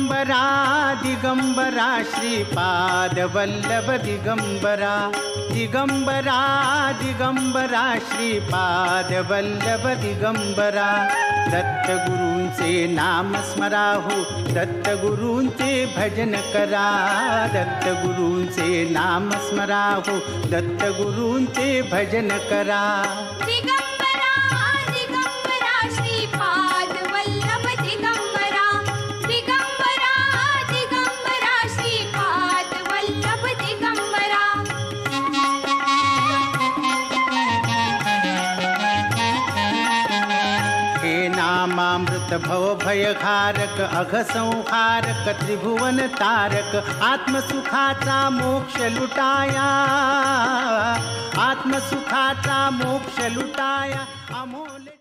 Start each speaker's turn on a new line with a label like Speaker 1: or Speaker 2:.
Speaker 1: दिगंबरा दिगंबरा श्रीपाद वल्लभ दिगंबरा दिगंबरा दिगंबरा श्रीपाद वल्लभ दिगंबरा दत्तगुरूंचे नाम स्मरा हो दत्तगुरूंचे भजन करा दत्तगुरूंचे नाम स्मरा हो दत्तगुरूंचे भजन करा
Speaker 2: दिगंबरा दिगंबरा श्रीपाद वल्लभ दिगंबरा दिगंबरा दिगंबरा श्रीपाद वल्लभ दिगंबरा
Speaker 1: हे नामामृत भव भयघारक अघसंहारक त्रिभुवन तारक आत्मसुखाचा मोक्ष लुटाया आत्मसुखाचा मोक्ष लुटाया अमोल